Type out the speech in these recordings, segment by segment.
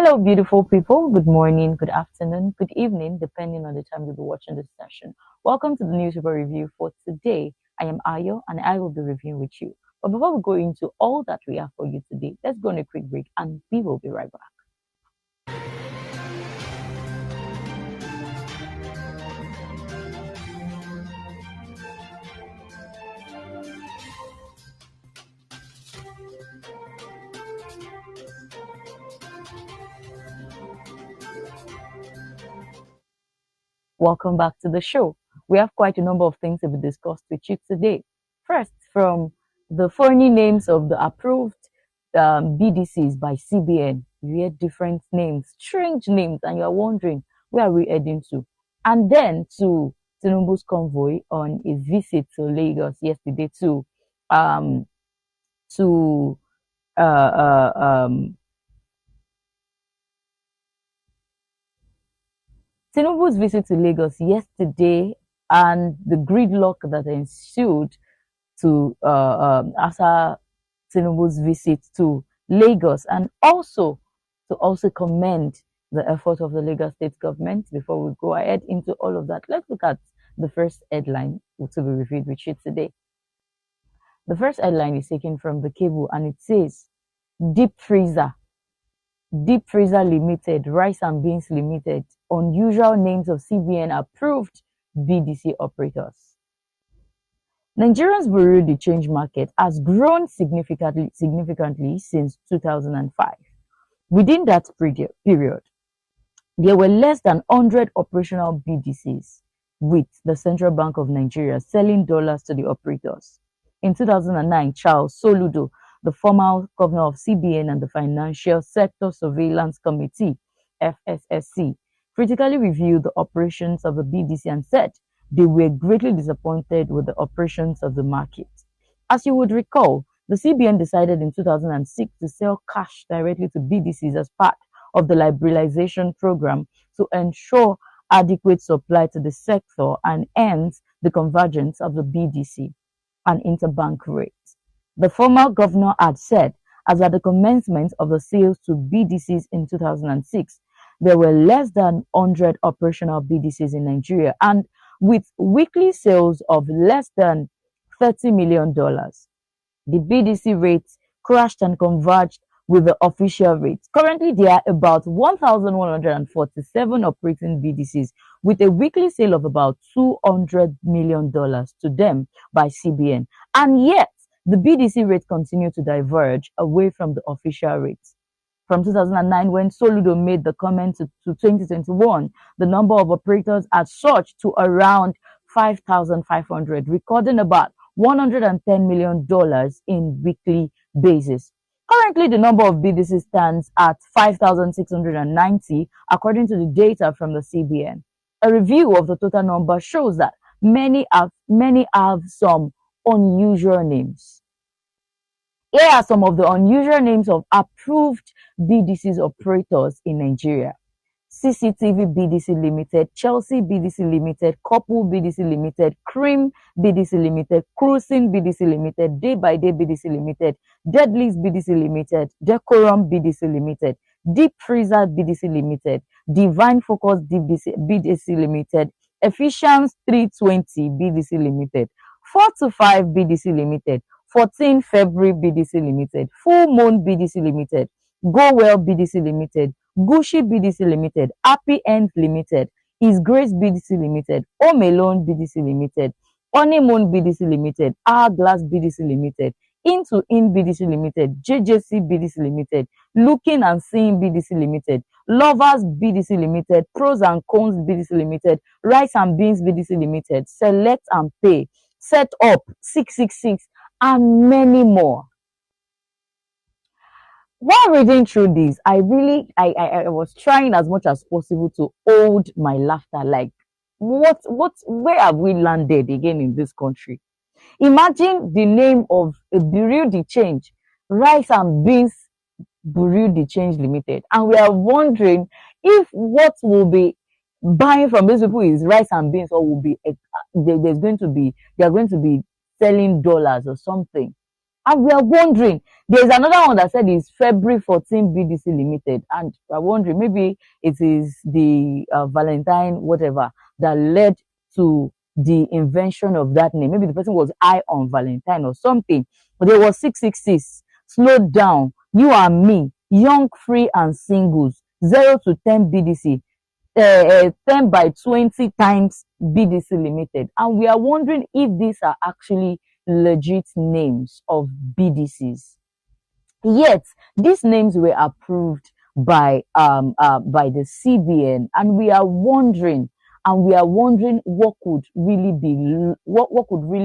Hello, beautiful people. Good morning, good afternoon, good evening, depending on the time you'll be watching this session. Welcome to the newspaper review for today. I am Ayo and I will be reviewing with you. But before we go into all that we have for you today, let's go on a quick break and we will be right back. Welcome back to the show. We have quite a number of things to be discussed with you today. First, from the funny names of the approved BDCs by CBN, you hear different names, strange names, and you are wondering where are we heading to? And then to Tinubu's convoy on a visit to Lagos yesterday um, to uh, uh, um, Tinubu's visit to Lagos yesterday and the gridlock that ensued to after Tinubu's visit to Lagos, and also commend the effort of the Lagos state government. Before we go ahead into all of that, let's look at the first headline to be reviewed with you today. The first headline is taken from the cable and it says Deep Freezer Limited, Rice and Beans Limited, unusual names of CBN approved BDC operators. Nigeria's Bureau de Change market has grown significantly since 2005. Within that period, there were less than 100 operational BDCs, with the Central Bank of Nigeria selling dollars to the operators. In 2009, Charles Soludo, the former governor of CBN and the Financial Sector Surveillance Committee, FSSC, critically reviewed the operations of the BDC and said they were greatly disappointed with the operations of the market. As you would recall, the CBN decided in 2006 to sell cash directly to BDCs as part of the liberalization program to ensure adequate supply to the sector and hence the convergence of the BDC and interbank rates. The former governor had said, as at the commencement of the sales to BDCs in 2006, there were less than 100 operational BDCs in Nigeria and with weekly sales of less than $30 million. The BDC rates crashed and converged with the official rates. Currently, there are about 1,147 operating BDCs with a weekly sale of about $200 million to them by CBN. And yet, the BDC rates continue to diverge away from the official rates. From 2009, when Soludo made the comment to 2021, the number of operators had surged to around 5,500, recording about $110 million in weekly basis. Currently, the number of BDCs stands at 5,690, according to the data from the CBN. A review of the total number shows that many have some unusual names. Here are some of the unusual names of approved BDCs operators in Nigeria. CCTV BDC Limited, Chelsea BDC Limited, Couple BDC Limited, Cream BDC Limited, Cruising BDC Limited, Day by Day BDC Limited, Deadlies BDC Limited, Decorum BDC Limited, Deep Freezer BDC Limited, Divine Focus BDC Limited, Efficiency 320 BDC Limited, 425 BDC Limited, 14 February BDC Limited, Full Moon BDC Limited, Go Well BDC Limited, Gucci BDC Limited, Happy End Limited, His Grace BDC Limited, Home Alone BDC Limited, Honeymoon BDC Limited, Hourglass BDC Limited, Into In BDC Limited, JJC BDC Limited, Looking and Seeing BDC Limited, Lovers BDC Limited, Pros and Cons BDC Limited, Rice and Beans BDC Limited, Select and Pay, Set Up 666, and many more. While reading through this, I was trying as much as possible to hold my laughter. Like, where have we landed again in this country? Imagine the name of a Bureau de Change, Rice and Beans Bureau de Change Limited, and we are wondering if what will be buying from these people is rice and beans, or will be they are going to be selling dollars or something. And we are wondering, there's another one that said it's February 14 BDC Limited. And we're wondering, maybe it is the Valentine, whatever, that led to the invention of that name. Maybe the person was high on Valentine or something. But there was 666, slowed down, you and me, young, free, and singles, 0 to 10 BDC. 10 by 20 times BDC Limited. And we are wondering if these are actually legit names of BDCs. Yet these names were approved by the CBN, and we are wondering what could really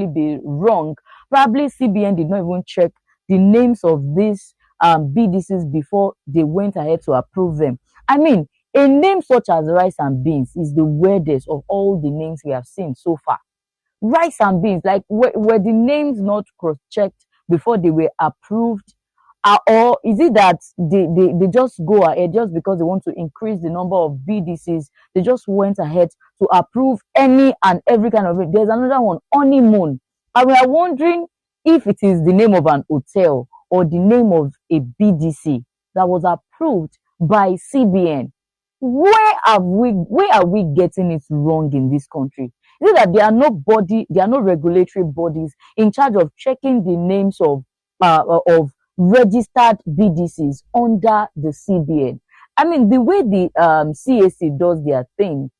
be wrong. Probably CBN did not even check the names of these BDCs before they went ahead to approve them. I mean, a name such as rice and beans is the weirdest of all the names we have seen so far. Rice and beans, like were the names not cross-checked before they were approved? Or is it that they just go ahead just because they want to increase the number of BDCs? They just went ahead to approve any and every kind of it. There's another one, honeymoon. And we are wondering if it is the name of an hotel or the name of a BDC that was approved by CBN. Where are we getting it wrong in this country? Is it that there are no regulatory bodies in charge of checking the names of registered BDCs under the CBN? I mean, the way the CAC does their thing,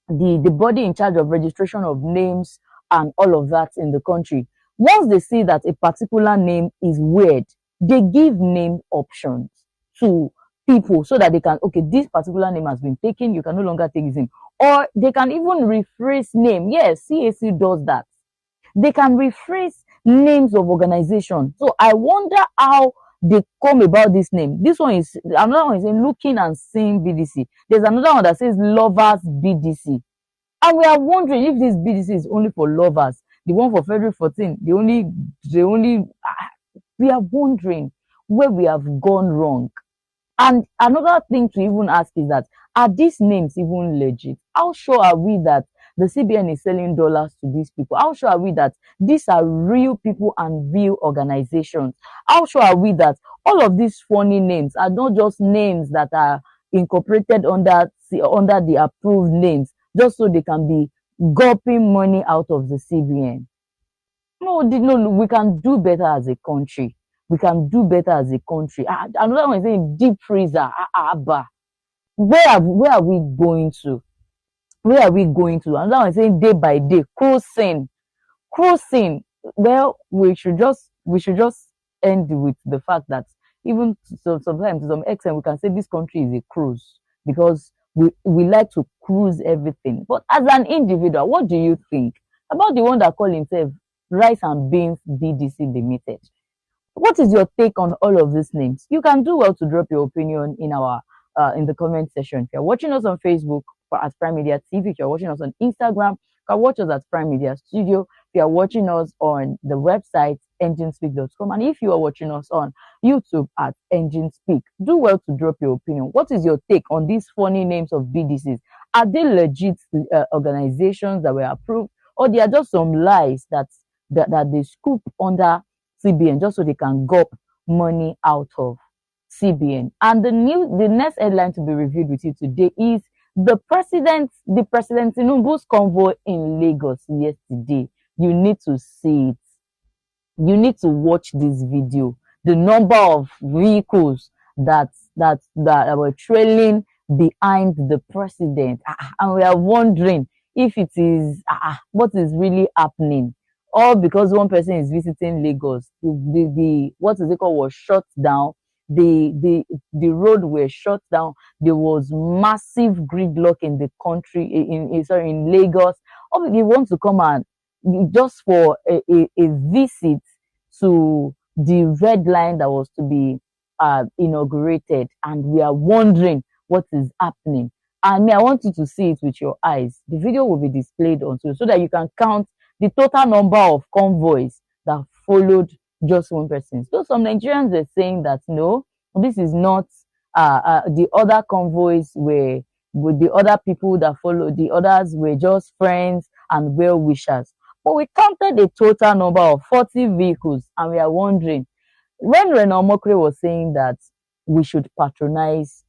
the body in charge of registration of names and all of that in the country, once they see that a particular name is weird, they give name options to people so that they can, okay, this particular name has been taken, you can no longer take this name. Or they can even rephrase name. Yes, CAC does that. They can rephrase names of organizations. So I wonder how they come about this name. This one is, another one is looking and seeing BDC. There's another one that says lovers BDC. And we are wondering if this BDC is only for lovers. The one for February 14, we are wondering where we have gone wrong. And another thing to even ask is that, are these names even legit? How sure are we that the CBN is selling dollars to these people? How sure are we that these are real people and real organizations? How sure are we that all of these funny names are not just names that are incorporated under the approved names just so they can be gulping money out of the CBN? No, we can do better as a country. We can do better as a country. Another one is saying deep freezer. Where are we going to? Where are we going to? Another one is saying day by day, cruising. Cruising. Well, we should just end with the fact that even sometimes to some extent we can say this country is a cruise because we like to cruise everything. But as an individual, what do you think about the one that call himself Rice and Beans BDC Limited? What is your take on all of these names? You can do well to drop your opinion in the comment section. If you're watching us on Facebook at Prime Media TV, if you're watching us on Instagram, you can watch us at Prime Media Studio. If you're watching us on the website enginespeak.com, and if you are watching us on YouTube at Engine Speak, do well to drop your opinion. What is your take on these funny names of BDCs? Are they legit organizations that were approved, or they are just some lies that they scoop under CBN just so they can gulp money out of CBN? And the next headline to be reviewed with you today is the President Tinubu's convoy in Lagos yesterday. You need to see it. You need to watch this video. The number of vehicles that were trailing behind the president, and we are wondering if it is what is really happening. All because one person is visiting Lagos, the what is it called was shut down. The road was shut down. There was massive gridlock in the country, in Lagos. Or they want to come and just for a visit to the red line that was to be inaugurated, and we are wondering what is happening. And I want you to see it with your eyes. The video will be displayed on so that you can count the total number of convoys that followed just one person. So some Nigerians are saying that no, this is not the other convoys were with the other people that followed. The others were just friends and well wishers. But we counted a total number of 40 vehicles, and we are wondering, when Renan Mokre was saying that we should patronize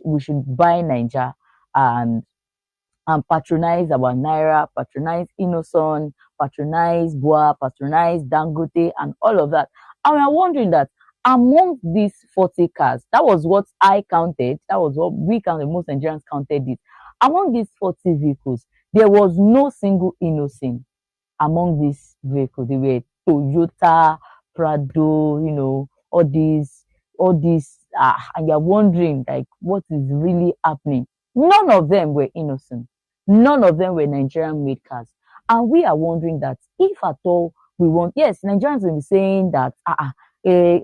we should buy Niger and patronize our Naira, patronize Innocent, patronize Boa, patronize Dangote, and all of that. And I'm wondering that among these 40 cars, that was what I counted, that was what we counted, most Nigerians counted it. Among these 40 vehicles, there was no single Innocent among these vehicles. They were Toyota, Prado, all these, and you're wondering like what is really happening. None of them were Innocent. None of them were Nigerian made cars. And we are wondering that if at all we want, yes, Nigerians will be saying that eh,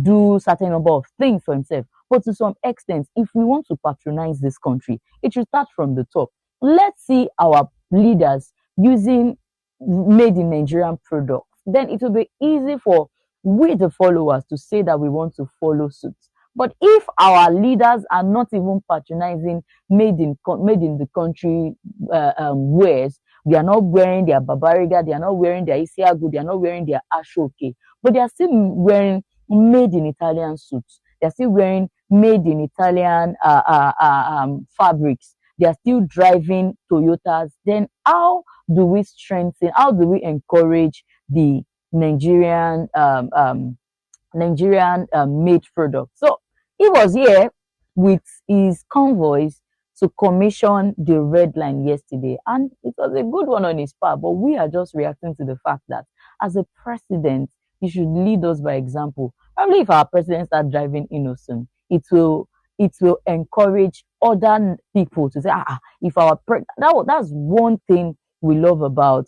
do certain number of things for himself. But to some extent, if we want to patronize this country, it should start from the top. Let's see our leaders using made in Nigerian products. Then it will be easy for we, the followers, to say that we want to follow suit. But if our leaders are not even patronizing made in the country wares, they are not wearing their Babariga, they are not wearing their Isiagu, they are not wearing their Ashoke, but they are still wearing made in Italian suits. They're still wearing made in Italian fabrics. They are still driving Toyotas. Then how do we encourage the Nigerian made product? So he was here with his convoys to commission the red line yesterday, and it was a good one on his part. But we are just reacting to the fact that as a president, he should lead us by example. Probably if our president start driving Innocent, it will encourage other people to say, if that's one thing we love about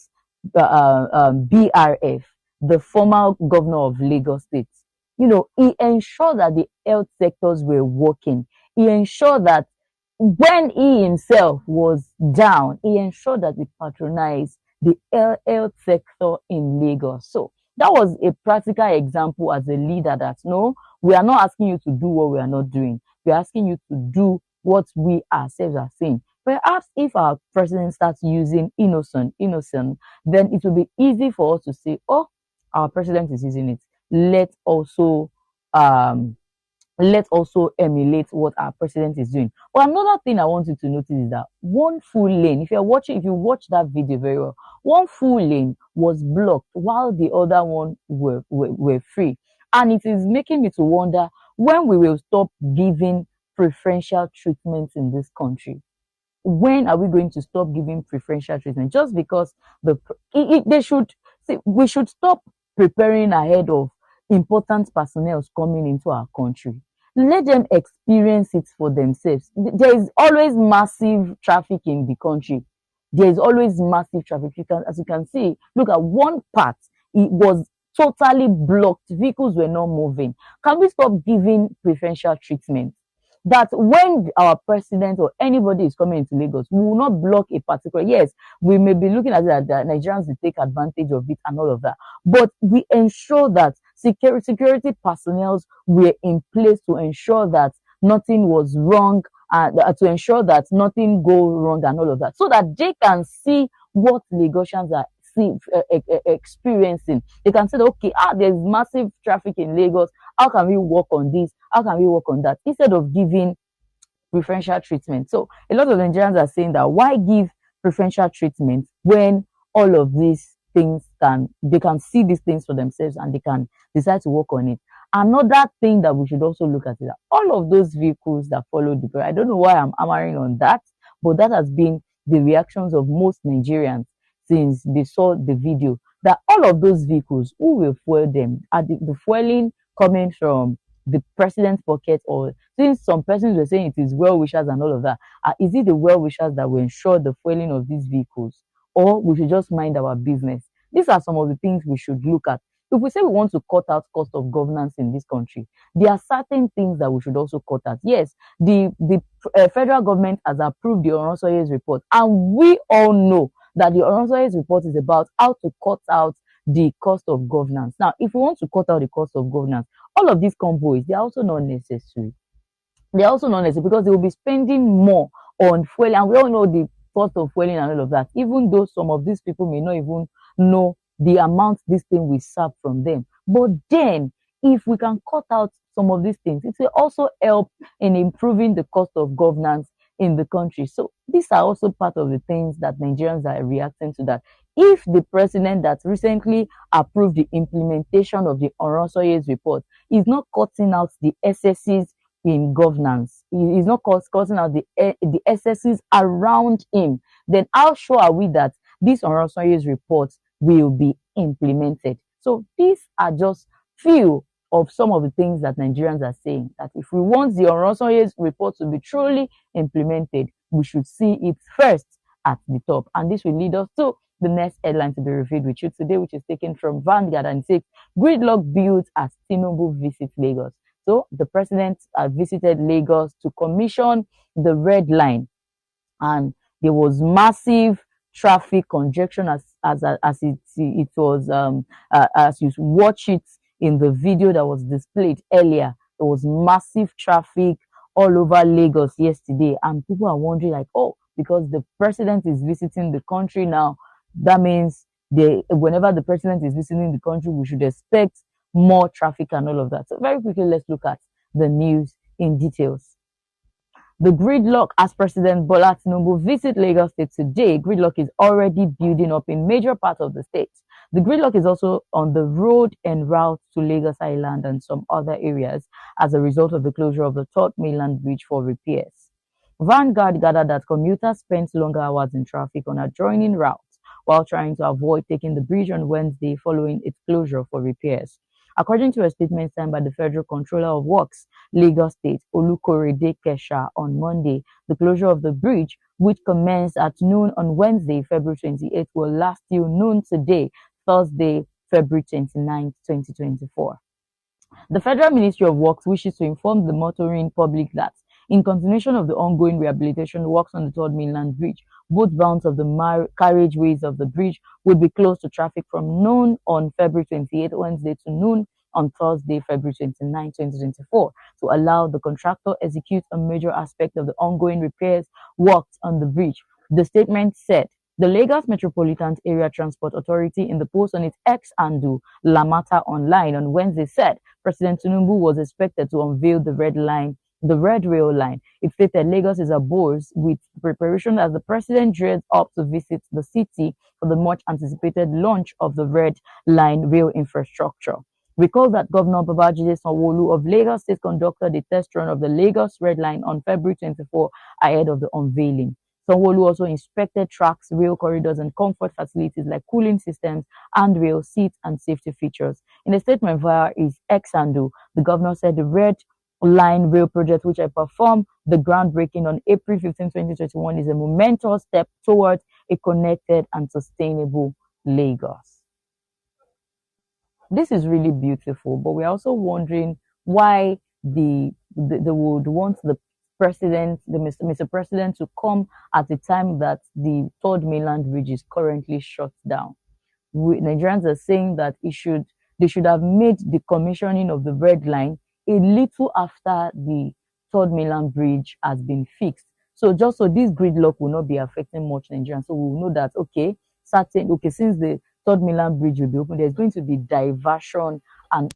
BRF, the former governor of Lagos State. He ensured that the health sectors were working. He ensured that when he himself was down, he ensured that he patronized the health sector in Lagos. So that was a practical example as a leader that no, we are not asking you to do what we are not doing. We are asking you to do what we ourselves are saying. Perhaps if our president starts using innocent, then it will be easy for us to say, oh, our president is using it. Um let's also emulate what our president is doing. But another thing I want you to notice is that one full lane, if you watch that video very well, one full lane was blocked while the other one were free. And it is making me to wonder when we will stop giving preferential treatment in this country. When are we going to stop giving preferential treatment? Just because they should see, we should stop preparing ahead of important personnel coming into our country. Let them experience it for themselves. There is always massive traffic in the country. There is always massive traffic. As you can see, look at one part. It was totally blocked. Vehicles were not moving. Can we stop giving preferential treatment? That when our president or anybody is coming into Lagos, we will not block a particular. Yes, we may be looking at it that Nigerians will take advantage of it and all of that, but we ensure that security personnel were in place to ensure that nothing was wrong, to ensure that nothing go wrong and all of that, so that they can see what Lagosians are experiencing. They can say, okay, there's massive traffic in Lagos. How can we work on this? How can we work on that? Instead of giving preferential treatment. So a lot of Nigerians are saying that why give preferential treatment when all of these things they can see these things for themselves and they can decide to work on it. Another thing that we should also look at is that all of those vehicles that follow the bill, I don't know why I'm hammering on that, but that has been the reactions of most Nigerians since they saw the video, that all of those vehicles, who will fuel them? Are the fueling coming from the president's pocket, or since some persons were saying it is well wishers and all of that, is it the well wishers that will ensure the fueling of these vehicles, or we should just mind our business? These are some of the things we should look at. If we say we want to cut out cost of governance in this country, there are certain things that we should also cut out. Yes, the federal government has approved the Oronsoye's report, and we all know that the Oronsoye's report is about how to cut out the cost of governance. Now, if we want to cut out the cost of governance, all of these convoys, they are also not necessary. They are also not necessary because they will be spending more on fuel, and we all know the cost of fueling and all of that, even though some of these people may not even know the amount this thing will serve from them. But then, if we can cut out some of these things, it will also help in improving the cost of governance in the country. So these are also part of the things that Nigerians are reacting to, that if the president that recently approved the implementation of the Oronsoye's report is not cutting out the excesses in governance, he is not cutting out the excesses around him, then how sure are we that this Oronsoye's report will be implemented? So these are just few of some of the things that Nigerians are saying, that if we want the Oronsoye's report to be truly implemented, we should see it first at the top. And this will lead us to the next headline to be reviewed with you today, which is taken from Vanguard, and it says gridlock builds as Tinubu visits Lagos. So the president visited Lagos to commission the red line, and there was massive traffic congestion as it was as you watch it in the video that was displayed earlier. There was massive traffic all over Lagos yesterday, and people are wondering, like, oh, because the president is visiting the country now, that means whenever the president is visiting the country, we should expect more traffic and all of that. So very quickly, let's look at the news in details. The gridlock as President Bola Tinubu visit Lagos State today, gridlock is already building up in major parts of the state. The gridlock is also on the road en route to Lagos Island and some other areas as a result of the closure of the third mainland bridge for repairs. Vanguard gathered that commuters spent longer hours in traffic on adjoining routes while trying to avoid taking the bridge on Wednesday following its closure for repairs. According to a statement signed by the Federal Controller of Works, Lagos State, Olukorede Kesha, on Monday, the closure of the bridge, which commenced at noon on Wednesday, February 28th, will last till noon today, Thursday, February 29th, 2024. The Federal Ministry of Works wishes to inform the motoring public that, in continuation of the ongoing rehabilitation works on the third mainland bridge, both bounds of the carriageways of the bridge would be closed to traffic from noon on February 28th, Wednesday, to noon on Thursday, February 29, 2024, to allow the contractor execute a major aspect of the ongoing repairs works on the bridge. The statement said, the Lagos Metropolitan Area Transport Authority, in the post on its X handle, Lamata Online, on Wednesday said President Tinubu was expected to unveil the red rail line. It stated Lagos is abuzz with preparation as the president dreads up to visit the city for the much anticipated launch of the red line rail infrastructure. Recall that Governor Babajide Sanwo-Olu of Lagos State conducted a test run of the Lagos Red Line on February 24 ahead of the unveiling. Sanwo-Olu also inspected tracks, rail corridors, and comfort facilities like cooling systems, handrail, seats, and safety features. In a statement via his X handle, the governor said the Red Line Rail project, which I performed the groundbreaking on April 15, 2021, is a momentous step towards a connected and sustainable Lagos. This is really beautiful, but we're also wondering why they would want the president, the Mr. President, to come at a time that the third mainland bridge is currently shut down. Nigerians are saying that they should have made the commissioning of the red line a little after the third mainland bridge has been fixed. So just so this gridlock will not be affecting much Nigerians. So we will know that since the third mainland bridge will be open, there's going to be diversion and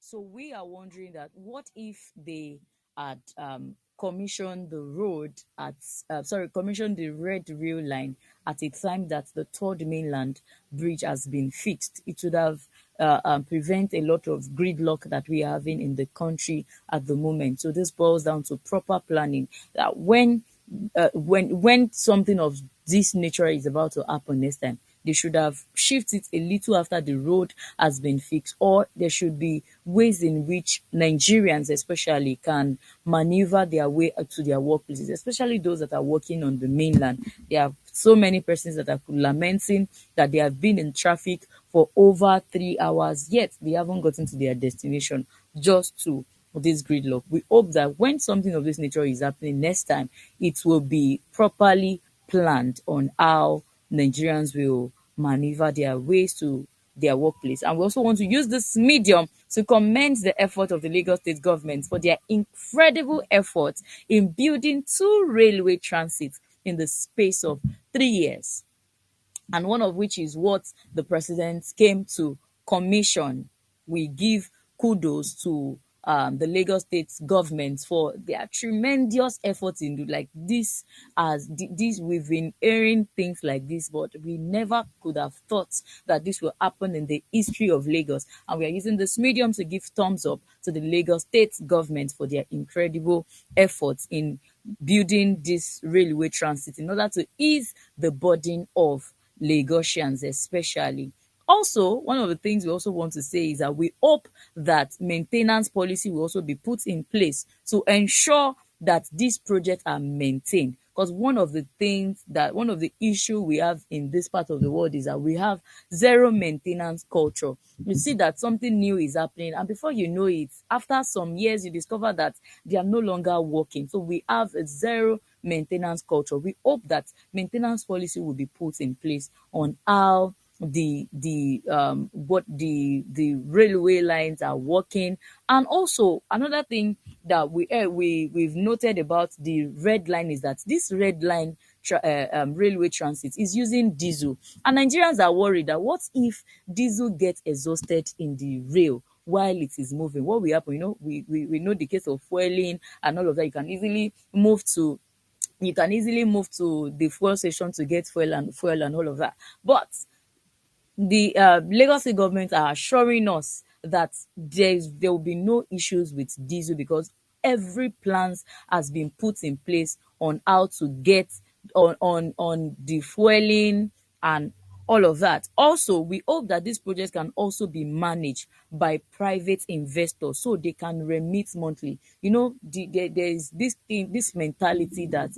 so we are wondering that what if they had commissioned the road at, commissioned the red rail line at a time that the third mainland bridge has been fixed. It would have prevent a lot of gridlock that we are having in the country at the moment. So this boils down to proper planning. That when something of this nature is about to happen next time, they should have shifted it a little after the road has been fixed, or there should be ways in which Nigerians especially can maneuver their way to their workplaces, especially those that are working on the mainland. There are so many persons that are lamenting that they have been in traffic for over 3 hours, yet they haven't gotten to their destination just to this gridlock. We hope that when something of this nature is happening next time, it will be properly planned on how Nigerians will maneuver their ways to their workplace. And we also want to use this medium to commend the effort of the Lagos State government for their incredible efforts in building two railway transits in the space of 3 years, and one of which is what the president came to commission. We give kudos to the Lagos State government for their tremendous efforts in like this. This we've been hearing things like this, but we never could have thought that this will happen in the history of Lagos. And we are using this medium to give thumbs up to the Lagos State government for their incredible efforts in building this railway transit in order to ease the burden of Lagosians especially. Also, one of the things we also want to say is that we hope that maintenance policy will also be put in place to ensure that these projects are maintained. Because one of the issue we have in this part of the world is that we have zero maintenance culture. You see that something new is happening, and before you know it, after some years, you discover that they are no longer working. So we have a zero maintenance culture. We hope that maintenance policy will be put in place on how the railway lines are working. And also another thing that we've noted about the red line is that this red line railway transit is using diesel, and Nigerians are worried that what if diesel gets exhausted in the rail while it is moving? What will happen? We know the case of fueling and all of that. You can easily move to the fuel station to get fuel and all of that. But the Lagos State government are assuring us that there will be no issues with diesel, because every plans has been put in place on how to get on the fueling and all of that. Also, we hope that this project can also be managed by private investors so they can remit monthly. There is this mentality that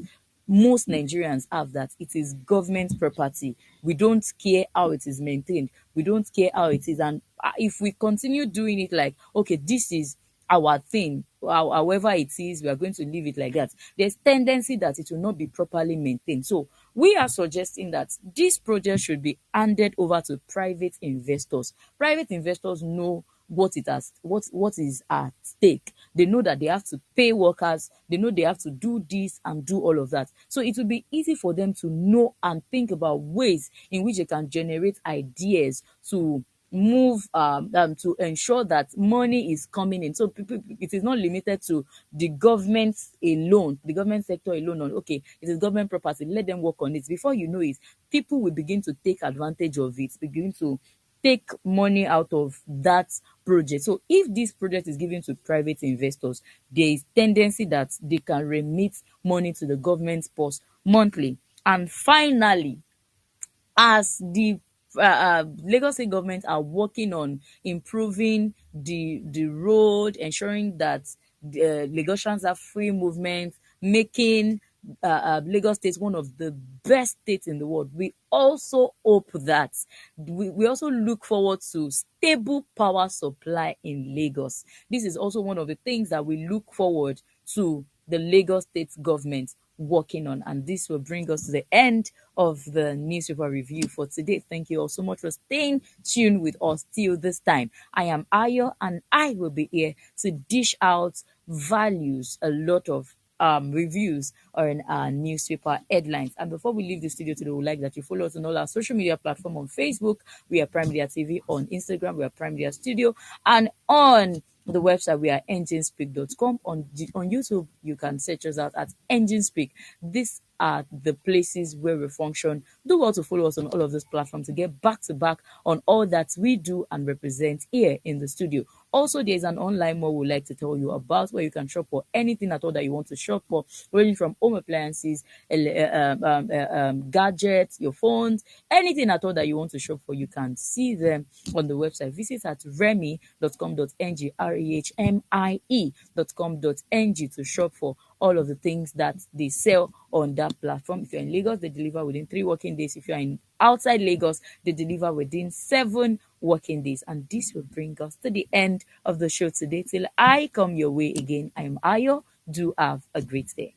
most Nigerians have, that it is government property. We don't care how it is maintained. We don't care how it is. And if we continue doing it like, okay, this is our thing, however it is, we are going to leave it like that, there's tendency that it will not be properly maintained. So we are suggesting that this project should be handed over to private investors. Private investors know what is at stake. They know that they have to pay workers, they know they have to do this and do all of that. So it will be easy for them to know and think about ways in which they can generate ideas to move to ensure that money is coming in. So it is not limited to the government alone, the government sector alone. On okay, it is government property, let them work on it. Before you know it, people will begin to take advantage of it, begin to take money out of that project. So if this project is given to private investors, there is tendency that they can remit money to the government purse monthly. And finally, as the Lagos State government are working on improving the road, ensuring that Lagosians have free movement, making Lagos State one of the best states in the world. We also hope that we also look forward to stable power supply in Lagos. This is also one of the things that we look forward to the Lagos State government working on. And this will bring us to the end of the newspaper review for today. Thank you all so much for staying tuned with us till this time. I am Ayo, and I will be here to dish out values, a lot of reviews or in our newspaper headlines. And before we leave the studio today, we would like that you follow us on all our social media platform. On Facebook, we are Prime Media TV. On Instagram, we are Prime Media Studio. And on the website, we are enginespeak.com. On YouTube, you can search us out at Enginespeak. These are the places where we function. Do well to follow us on all of these platforms to get back to back on all that we do and represent here in the studio. Also, there's an online mall we'd like to tell you about where you can shop for anything at all that you want to shop for, ranging from home appliances, gadgets, your phones, anything at all that you want to shop for. You can see them on the website. Visit at remi.com.ng, rehmie.com.ng to shop for all of the things that they sell on that platform. If you're in Lagos, they deliver within 3 working days. If you're in outside Lagos, they deliver within 7 working days. And this will bring us to the end of the show today. Till I come your way again, I'm Ayo. Do have a great day.